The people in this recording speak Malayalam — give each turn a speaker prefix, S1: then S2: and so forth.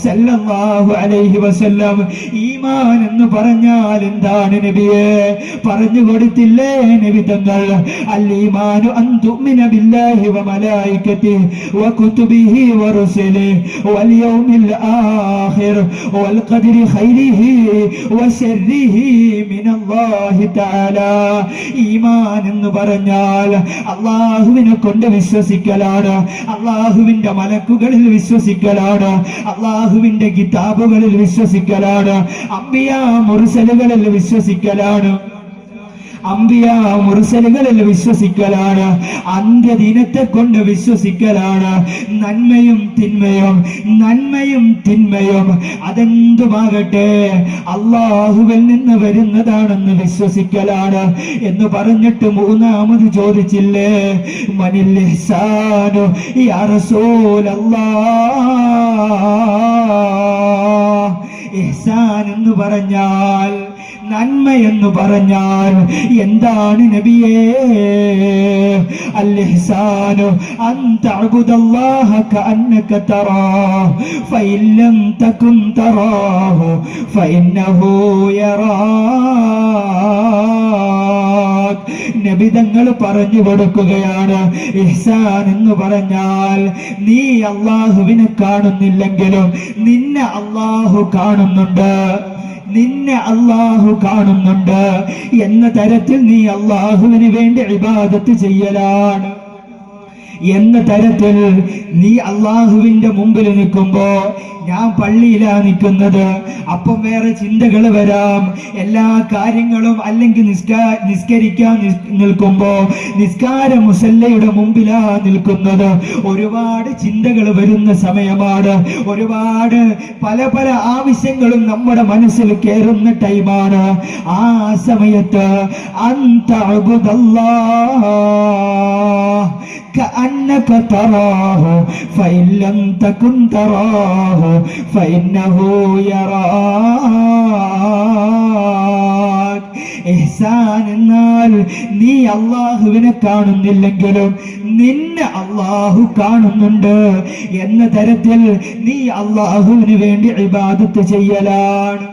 S1: സല്ലല്ലാഹു അലൈഹി വസല്ലം. ഈമാൻ എന്ന് പറഞ്ഞാൽ എന്താണ് നബിയെ? പറഞ്ഞു കൊടുത്തില്ലേ നബി തങ്ങൾ? അൽ ഈമാനു അൻ തുഅ്മിന ബില്ലാഹി വ മലായികതിഹി വ കുതുബിഹി വ റുസുലിഹി വൽ യൗമിൽ ആഖിർ വൽ ഖദരി ഖൈരിഹി വ ശർരിഹി മിനല്ലാഹി തആല. ഈമാൻ എന്ന് പറഞ്ഞാൽ അല്ലാഹുവിനെ കൊണ്ട് വിശ്വസിക്കലാണ്, അല്ലാഹുവിന്റെ മലക്കുകളിൽ വിശ്വസിക്കലാണ്, അല്ലാഹുവിന്റെ കിതാബുകളിൽ വിശ്വസിക്കലാണ്, അംബിയാ മുർസലുകളിൽ വിശ്വസിക്കലാണ്, അംബിയാ മുർസലുകളിൽ വിശ്വസിക്കലാണ്, അന്ത്യദിനത്തെ കൊണ്ട് വിശ്വസിക്കലാണ്. നന്മയും തിന്മയും നന്മയും തിന്മയും അതെന്തുമാകട്ടെ അല്ലാഹുവിൽ നിന്ന് വരുന്നതാണെന്ന് വിശ്വസിക്കലാണ്. എന്ന് പറഞ്ഞിട്ട് മൂന്നാമത് ചോദിച്ചില്ലേ, മനിൽ ഇഹ്സാനു യാ റസൂലല്ലാഹ്. ഇഹ്സാൻ എന്ന് പറഞ്ഞാൽ, നന്മ എന്ന് പറഞ്ഞാൽ എന്താണ് നബിയേ? അൽ ഇഹ്സാനു അൻ തഅബുദല്ലാഹ കഅന്നക തറാഹു ഫഇൻ ലം തകുൻ തറാഹു ഫഇന്നഹു യറാക്. നബി തങ്ങൾ പറഞ്ഞു കൊടുക്കുകയാണ്, ഇഹ്സാൻ എന്ന് പറഞ്ഞാൽ നീ അല്ലാഹുവിനെ കാണുന്നില്ലെങ്കിലും നിന്നെ അല്ലാഹു കാണുന്നുണ്ട്, നിന്നെ അല്ലാഹു കാണുന്നുണ്ട് എന്ന തരത്തിൽ നീ അല്ലാഹുവിന് വേണ്ടി ഇബാദത്ത് ചെയ്യലാണ്. എന്ന തരത്തിൽ നീ അല്ലാഹുവിന്റെ മുമ്പിൽ നിൽക്കുമ്പോ, ഞാൻ പള്ളിയിലാ നിൽക്കുന്നത്, അപ്പം വേറെ ചിന്തകൾ വരാം, എല്ലാ കാര്യങ്ങളും, അല്ലെങ്കിൽ നിസ്കരിക്കാൻ നിൽക്കുമ്പോ നിസ്കാര മുസല്ലയുടെ മുമ്പിലാ നിൽക്കുന്നത്, ഒരുപാട് ചിന്തകൾ വരുന്ന സമയമാണ്, ഒരുപാട് പല പല ആവശ്യങ്ങളും നമ്മുടെ മനസ്സിൽ കയറുന്ന ടൈമാണ്. ആ സമയത്ത് അൻത അബ്ദുല്ലാഹ് കഅന്നക തറാഹു ഫഇൻ ലം തകുൻ തറാഹു ഫഇന്നഹു യറാക്. ഇഹ്സാൻ എന്നാൽ നീ അല്ലാഹുവിനെ കാണുന്നില്ലെങ്കിലും നിന്നെ അല്ലാഹു കാണുന്നുണ്ട് എന്ന തരത്തിൽ നീ അല്ലാഹുവിന് വേണ്ടി ഇബാദത്ത് ചെയ്യലാണ്.